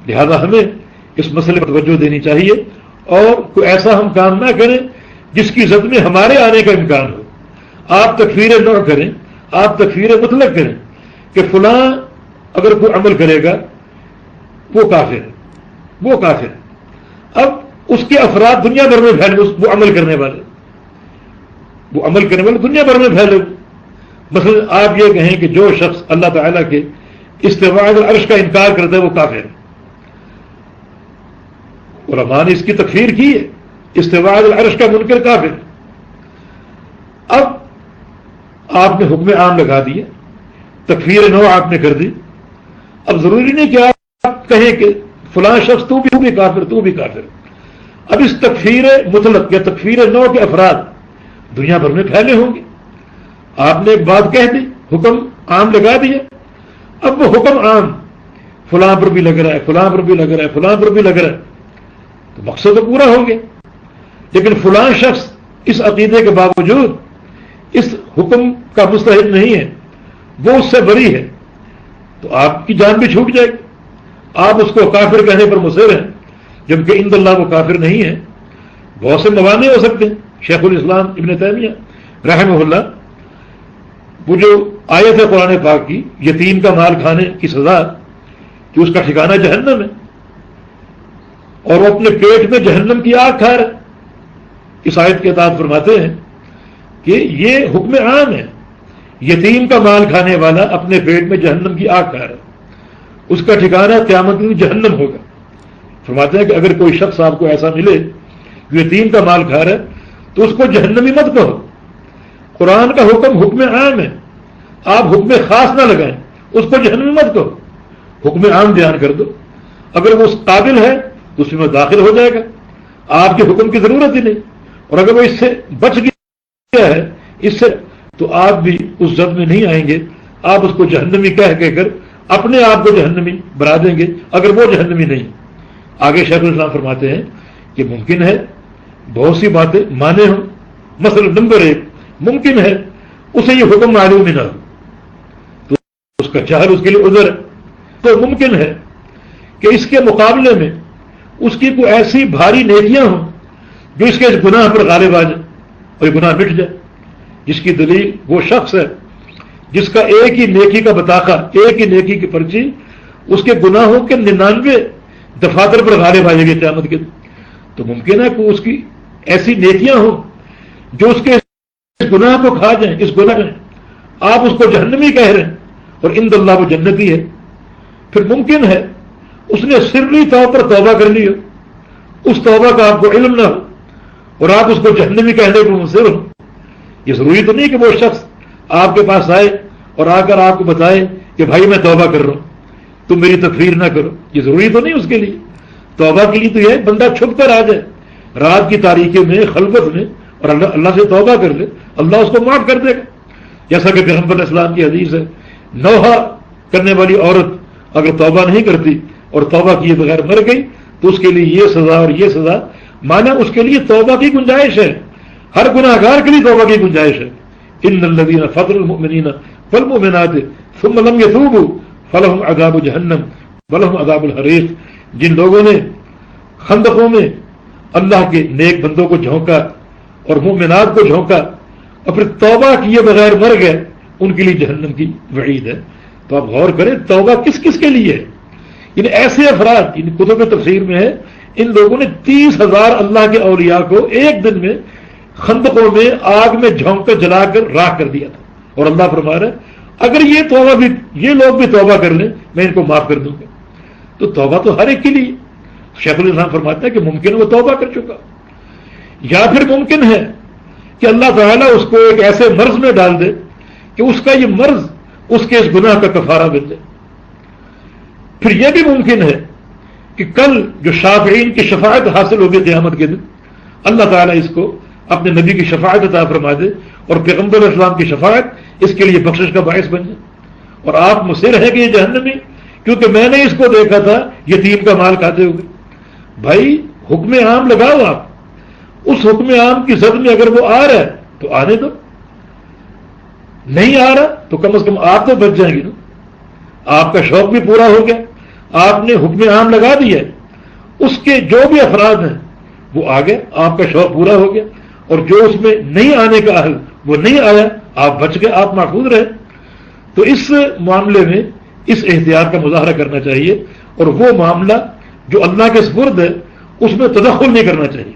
لہذا ہمیں اس مسئلے پر توجہ دینی چاہیے اور کوئی ایسا ہم کام نہ کریں جس کی زد میں ہمارے آنے کا امکان ہو. آپ تکفیر نہ کریں، آپ تکفیر مطلق کریں کہ فلاں اگر کوئی عمل کرے گا وہ کافر ہے، وہ کافر ہے. اب اس کے افراد دنیا بھر میں پھیلے، وہ عمل کرنے والے دنیا بھر میں پھیلے. مثلا آپ یہ کہیں کہ جو شخص اللہ تعالیٰ کے استواء العرش کا انکار کرتا ہے وہ کافر ہے. علماء نے اس کی تکفیر کی ہے، استواء العرش کا منکر کافر. اب آپ نے حکم عام لگا دیا، تکفیر نو آپ نے کر دی. اب ضروری نہیں کہ آپ کہیں کہ فلاں شخص تو بھی کافر. اب اس تکفیر مطلق یا تکفیر نو کے افراد دنیا بھر میں پھیلے ہوں گے. آپ نے ایک بات کہہ دی، حکم عام لگا دیا. اب وہ حکم عام فلاں پر بھی لگ رہا ہے، فلاں پر بھی لگ رہا ہے، فلاں پر بھی لگ رہا ہے، تو مقصد تو پورا ہو گیا. لیکن فلاں شخص اس عقیدے کے باوجود اس حکم کا مستحق نہیں ہے، وہ اس سے بری ہے، تو آپ کی جان بھی چھوٹ جائے گی. آپ اس کو کافر کہنے پر مصر ہیں جبکہ عند اللہ وہ کافر نہیں ہے. بہت سے موانع ہو سکتے ہیں. شیخ الاسلام ابن تیمیہ رحمہ اللہ وہ جو آیت ہے قرآن پاک کی، یتیم کا مال کھانے کی سزا کہ اس کا ٹھکانہ جہنم ہے اور وہ اپنے پیٹ میں جہنم کی آگ کھا رہا ہے، اس آیت کے تحت فرماتے ہیں کہ یہ حکم عام ہے. یتیم کا مال کھانے والا اپنے پیٹ میں جہنم کی آگ کھا رہا ہے، اس کا ٹھکانہ قیامت میں جہنم ہوگا. فرماتے ہیں کہ اگر کوئی شخص آپ کو ایسا ملے جو یتیم کا مال کھا رہا ہے تو اس کو جہنمی مت کہو. قرآن کا حکم عام ہے، آپ حکم خاص نہ لگائیں، اس کو جہنمی مت کہو، حکم عام بیان کر دو. اگر وہ اس قابل ہے تو اس میں داخل ہو جائے گا، آپ کے حکم کی ضرورت ہی نہیں. اور اگر وہ اس سے بچ گیا ہے اس سے تو آپ بھی اس زد میں نہیں آئیں گے. آپ اس کو جہنمی کہہ کر اپنے آپ کو جہنمی بنا دیں گے اگر وہ جہنمی نہیں. آگے شیخ الاسلام فرماتے ہیں کہ ممکن ہے بہت سی باتیں مانے ہوں. مثلا نمبر 1، ممکن ہے اسے یہ حکم معلوم ہی نہ ہو، تو اس کا جہل اس کے لیے عذر ہے. تو ممکن ہے کہ اس کے مقابلے میں اس کی کوئی ایسی بھاری نیکیاں ہوں جو اس کے اس گناہ پر غالب آ جائے اور یہ گناہ مٹ جائے. جس کی دلیل وہ شخص ہے جس کا ایک ہی نیکی کا بطاقہ، ایک ہی نیکی کی پرچی اس کے گناہوں کے 99 دفاتر پر غالب آ جائے گی قیامت کے دن. تو ممکن ہے کہ اس کی ایسی نیکیاں ہوں جو اس کے اس گناہ کو کھا جائیں، اس گناہ میں آپ اس کو جہنمی کہہ رہے ہیں اور عند اللہ وہ جنتی ہے. پھر ممکن ہے اس نے سری طور پر توبہ کر لی ہو، اس توبہ کا آپ کو علم نہ ہو اور آپ اس کو جہنمی کہنے پر مصر ہو. یہ ضروری تو نہیں کہ وہ شخص آپ کے پاس آئے اور آ کر آپ کو بتائے کہ بھائی میں توبہ کر رہا ہوں، تم میری تکفیر نہ کرو. یہ ضروری تو نہیں اس کے لیے. توبہ کے لیے تو یہ بندہ چھپ کر آ جائے رات کی تاریکی میں، خلوت میں، اور اللہ سے توبہ کر لے، اللہ اس کو معاف کر دے گا. جیسا کہ پیغمبر اسلام کی حدیث ہے، نوحہ کرنے والی عورت اگر توبہ نہیں کرتی اور توبہ کیے بغیر مر گئی تو اس کے لیے یہ سزا اور یہ سزا. مانا اس کے لیے توبہ کی گنجائش ہے، ہر گناہ گار کے لیے توبہ کی گنجائش ہے. ان الذین فضلوا المؤمنین والمؤمنات ثم لم يتوبوا فلهم عذاب جہنم ولهم عذاب الحریق. جن لوگوں نے خندقوں میں اللہ کے نیک بندوں کو جھونکا اور مومنات کو جھونکا اور پھر توبہ کیے بغیر مر گئے، ان کے لیے جہنم کی وعید ہے. تو آپ غور کریں توبہ کس کس کے لیے ہے. یعنی ایسے افراد، ان کتب تفسیر میں ہے، ان لوگوں نے 30,000 اللہ کے اولیاء کو ایک دن میں خندقوں میں آگ میں جھونک کر جلا کر راکھ کر دیا تھا. اور اللہ فرما رہا ہے اگر یہ لوگ بھی توبہ کر لیں میں ان کو معاف کر دوں گا. تو توبہ تو ہر ایک کے لیے. شیخ الاسلام فرماتا ہے کہ ممکن وہ توبہ کر چکا، یا پھر ممکن ہے کہ اللہ تعالیٰ اس کو ایک ایسے مرض میں ڈال دے کہ اس کا یہ مرض اس کے اس گناہ کا کفارہ بن جائے. پھر یہ بھی ممکن ہے کہ کل جو شافعین کی شفاعت حاصل ہوگی قیامت کے دن، اللہ تعالیٰ اس کو اپنے نبی کی شفاعت عطا فرما دے اور پیغمبر اسلام کی شفاعت اس کے لیے بخشش کا باعث بن جائے. اور آپ مصر ہیں کہ یہ جہنمی کیونکہ میں نے اس کو دیکھا تھا یتیم کا مال کھاتے ہوئے. بھائی حکم عام لگاؤ، آپ اس حکم عام کی زد میں اگر وہ آ رہا ہے تو آنے دو، نہیں آ رہا تو کم از کم آپ تو بچ جائیں گے نا. آپ کا شوق بھی پورا ہو گیا آپ نے حکم عام لگا دیا، اس کے جو بھی افراد ہیں وہ آ گئے، آپ کا شوق پورا ہو گیا، اور جو اس میں نہیں آنے کا اہل وہ نہیں آیا، آپ بچ گئے، آپ محفوظ رہے۔ تو اس معاملے میں اس احتیاط کا مظاہرہ کرنا چاہیے، اور وہ معاملہ جو اللہ کے سپرد ہے اس میں تدخل نہیں کرنا چاہیے۔